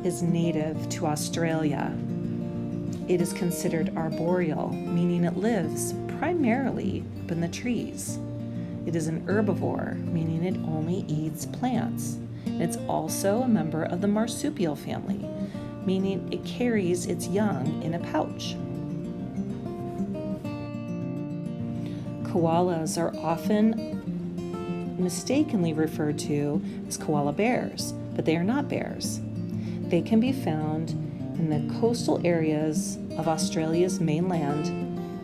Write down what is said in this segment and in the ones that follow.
is native to Australia. It is considered arboreal, meaning it lives primarily up in the trees. It is an herbivore, meaning it only eats plants. It's also a member of the marsupial family, meaning it carries its young in a pouch. Koalas are often mistakenly referred to as koala bears, but they are not bears. They can be found in the coastal areas of Australia's mainland,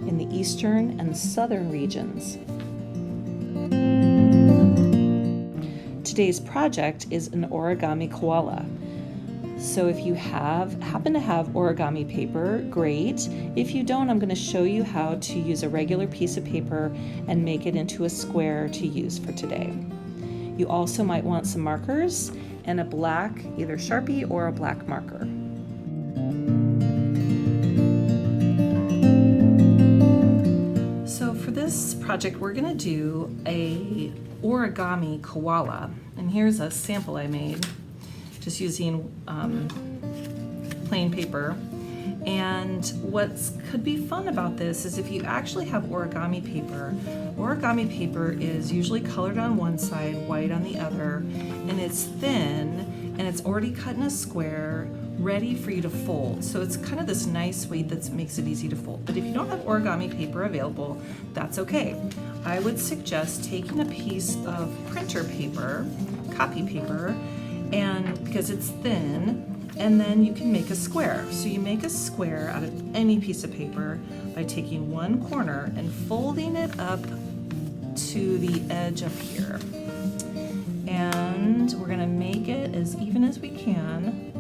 in the eastern and southern regions. Today's project is an origami koala. So if you happen to have origami paper, great. If you don't, I'm going to show you how to use a regular piece of paper and make it into a square to use for today. You also might want some markers and a black, either Sharpie or a black marker. So for this project, we're going to do a origami koala. And here's a sample I made, just using plain paper. And what could be fun about this is if you actually have origami paper is usually colored on one side, white on the other, and it's thin, and it's already cut in a square, ready for you to fold. So it's kind of this nice weight that makes it easy to fold. But if you don't have origami paper available, that's okay. I would suggest taking a piece of printer paper, copy paper, and because it's thin, and then you can make a square. So you make a square out of any piece of paper by taking one corner and folding it up to the edge up here. And we're gonna make it as even as we can.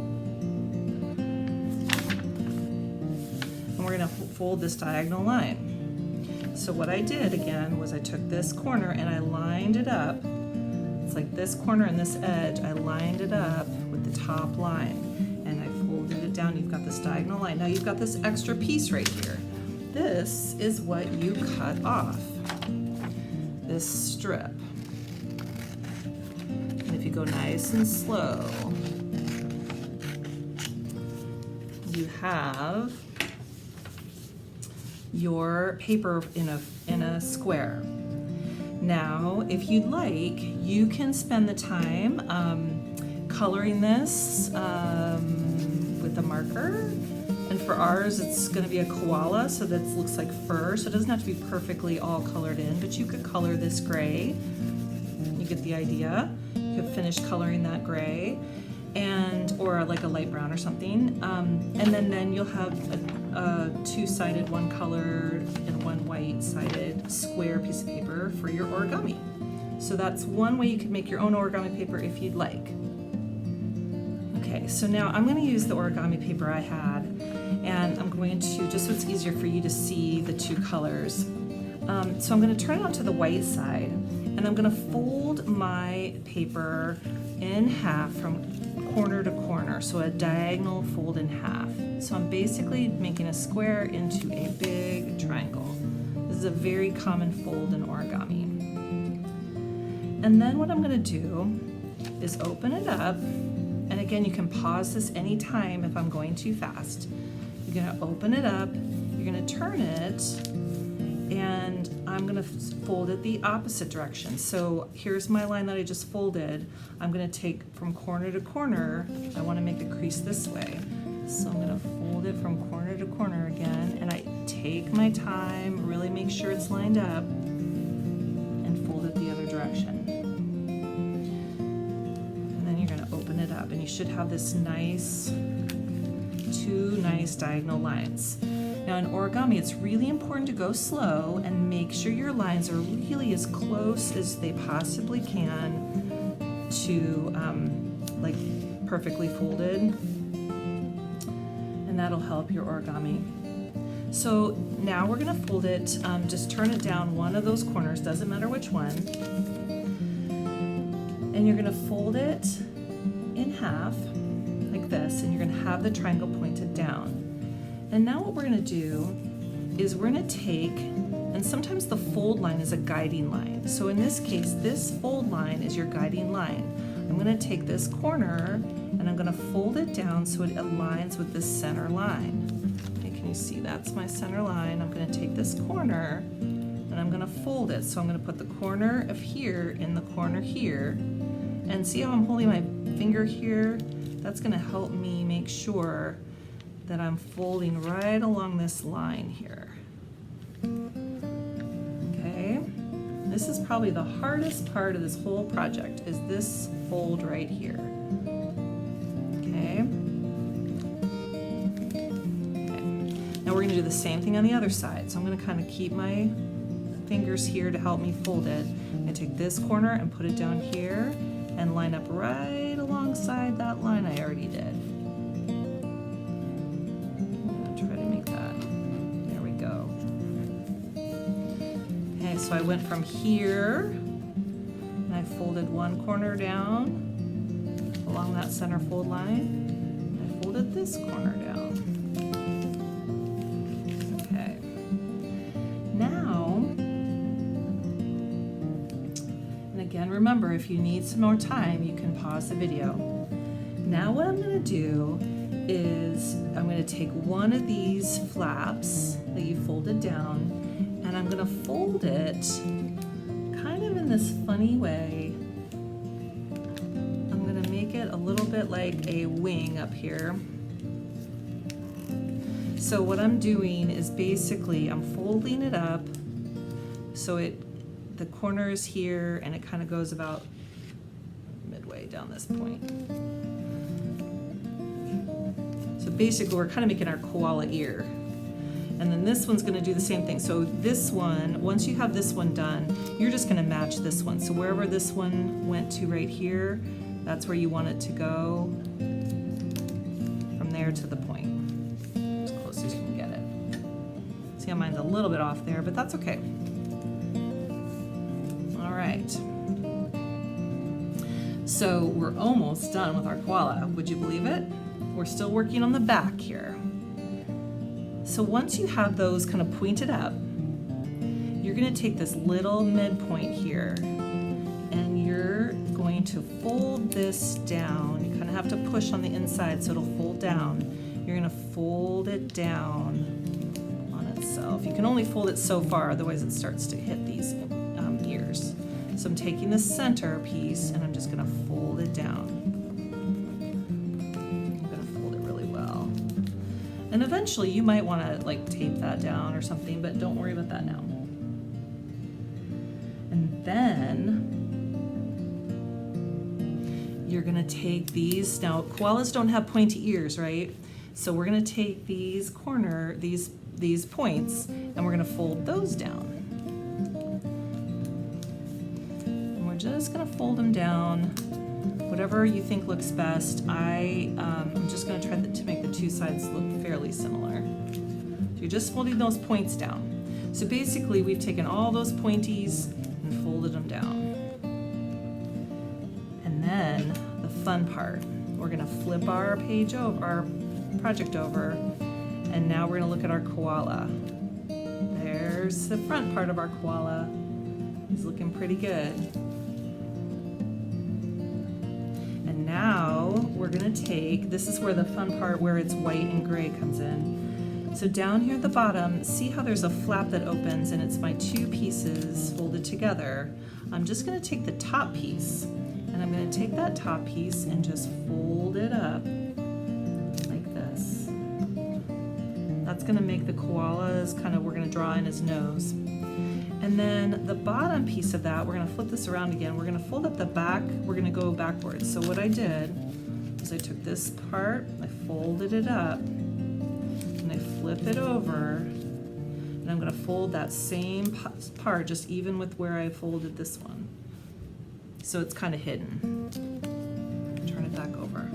And we're gonna fold this diagonal line. So what I did again was I took this corner and I lined it up. It's like this corner and this edge, I lined it up with the top line. And I folded it down. You've got this diagonal line. Now you've got this extra piece right here. This is what you cut off, this strip. And if you go nice and slow, you have your paper in a square. Now, if you'd like, you can spend the time coloring this with a marker. And for ours, it's going to be a koala, so that looks like fur. So it doesn't have to be perfectly all colored in, but you could color this gray. You get the idea. You could finish coloring that gray, or like a light brown or something. And then you'll have a two-sided, one colored and one white-sided square piece of paper for your origami. So that's one way you can make your own origami paper if you'd like. Okay, so now I'm going to use the origami paper I had, and I'm going to, just so it's easier for you to see the two colors. So I'm going to turn it onto the white side, and I'm going to fold my paper in half from corner to corner, so a diagonal fold in half. So I'm basically making a square into a big triangle. This is a very common fold in origami. And then what I'm going to do is open it up, and again, you can pause this anytime if I'm going too fast. You're going to open it up, you're going to turn it, and I'm going to fold it the opposite direction. So here's my line that I just folded. I'm going to take from corner to corner. I want to make the crease this way. So I'm going to fold it from corner to corner again, and I take my time, really make sure it's lined up, and fold it the other direction. And then you're going to open it up, and you should have this two nice diagonal lines. Now in origami, it's really important to go slow and make sure your lines are really as close as they possibly can to like perfectly folded, and that'll help your origami. So now we're going to fold it, just turn it down one of those corners, doesn't matter which one, and you're going to fold it in half like this, and you're going to have the triangle pointed down. And now what we're going to do is we're going to take, and sometimes the fold line is a guiding line. So in this case, this fold line is your guiding line. I'm going to take this corner and I'm gonna fold it down so it aligns with this center line. Okay, can you see that's my center line? I'm gonna take this corner and I'm gonna fold it. So I'm gonna put the corner of here in the corner here, and see how I'm holding my finger here? That's gonna help me make sure that I'm folding right along this line here. Okay, this is probably the hardest part of this whole project, is this fold right here. Okay. Now we're gonna do the same thing on the other side. So I'm gonna kind of keep my fingers here to help me fold it. I'm gonna take this corner and put it down here and line up right alongside that line I already did. I'm gonna try to make that. There we go. Okay, so I went from here and I folded one corner down along that center fold line. And I folded this corner down. Okay. Now, and again, remember, if you need some more time, you can pause the video. Now what I'm gonna do is I'm gonna take one of these flaps that you folded down, and I'm gonna fold it kind of in this funny way. I'm gonna make it a little bit like a wing up here. So what I'm doing is basically I'm folding it up so the corner is here and it kind of goes about midway down this point. So basically we're kind of making our koala ear. And then this one's gonna do the same thing. So this one, once you have this one done, you're just gonna match this one. So wherever this one went to right here, that's where you want it to go, from there to the point, as close as you can get it. See how mine's a little bit off there, but that's okay. All right. So we're almost done with our koala. Would you believe it? We're still working on the back here. So once you have those kind of pointed up, you're gonna take this little midpoint here and you're going to fold this down. You kind of have to push on the inside so it'll fold down. You're gonna fold it down on itself. You can only fold it so far, otherwise it starts to hit these ears. So I'm taking the center piece and I'm just gonna fold it down. And eventually you might want to like tape that down or something, but don't worry about that now. And then you're gonna take these, now koalas don't have pointy ears, right? So we're gonna take these points and we're gonna fold those down. And we're just gonna fold them down whatever you think looks best. I'm just going to try to make the two sides look fairly similar. So you're just folding those points down. So basically we've taken all those pointies and folded them down. And then the fun part, we're going to flip our page over, our project over, and now we're going to look at our koala. There's the front part of our koala. He's looking pretty good. Now we're gonna take, this is where the fun part where it's white and gray comes in. So down here at the bottom, see how there's a flap that opens and it's my two pieces folded together. I'm just gonna take the top piece and I'm gonna take that top piece and just fold it up like this. That's gonna make the koala's kind of, we're gonna draw in his nose. And then the bottom piece of that, we're gonna flip this around again. We're gonna fold up the back, we're gonna go backwards. So what I did is I took this part, I folded it up, and I flip it over, and I'm gonna fold that same part just even with where I folded this one. So it's kind of hidden. Turn it back over.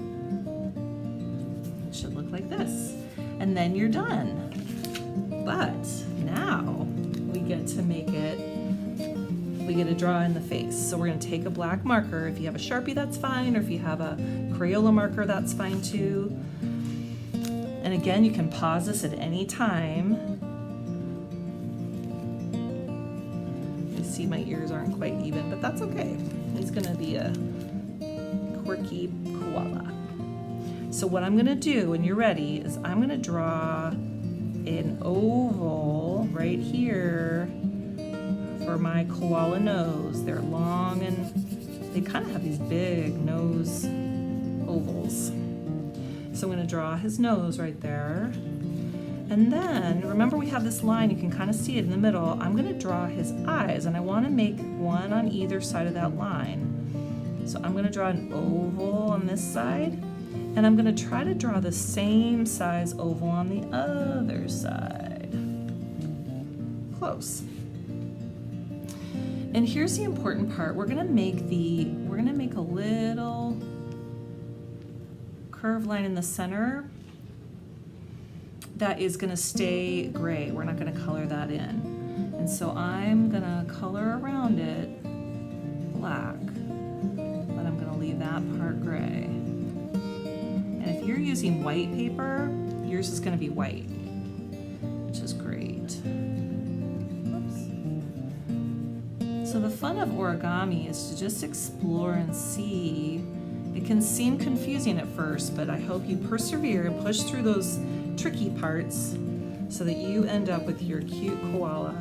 It should look like this. And then you're done. But now, we get to make it, we get to draw in the face. So we're gonna take a black marker. If you have a Sharpie, that's fine, or if you have a Crayola marker, that's fine too. And again, you can pause this at any time. You see my ears aren't quite even, but that's okay. He's gonna be a quirky koala. So what I'm gonna do when you're ready is I'm gonna draw an oval right here for my koala nose. They're long and they kind of have these big nose ovals. So I'm gonna draw his nose right there. And then, remember we have this line, you can kind of see it in the middle. I'm gonna draw his eyes, and I wanna make one on either side of that line. So I'm gonna draw an oval on this side, and I'm gonna try to draw the same size oval on the other side. Close. And here's the important part. We're gonna make a little curved line in the center that is gonna stay gray. We're not gonna color that in. And so I'm gonna color around it black, but I'm gonna leave that part gray. And if you're using white paper, yours is gonna be white, which is great. Oops. So the fun of origami is to just explore and see. It can seem confusing at first, but I hope you persevere and push through those tricky parts so that you end up with your cute koala.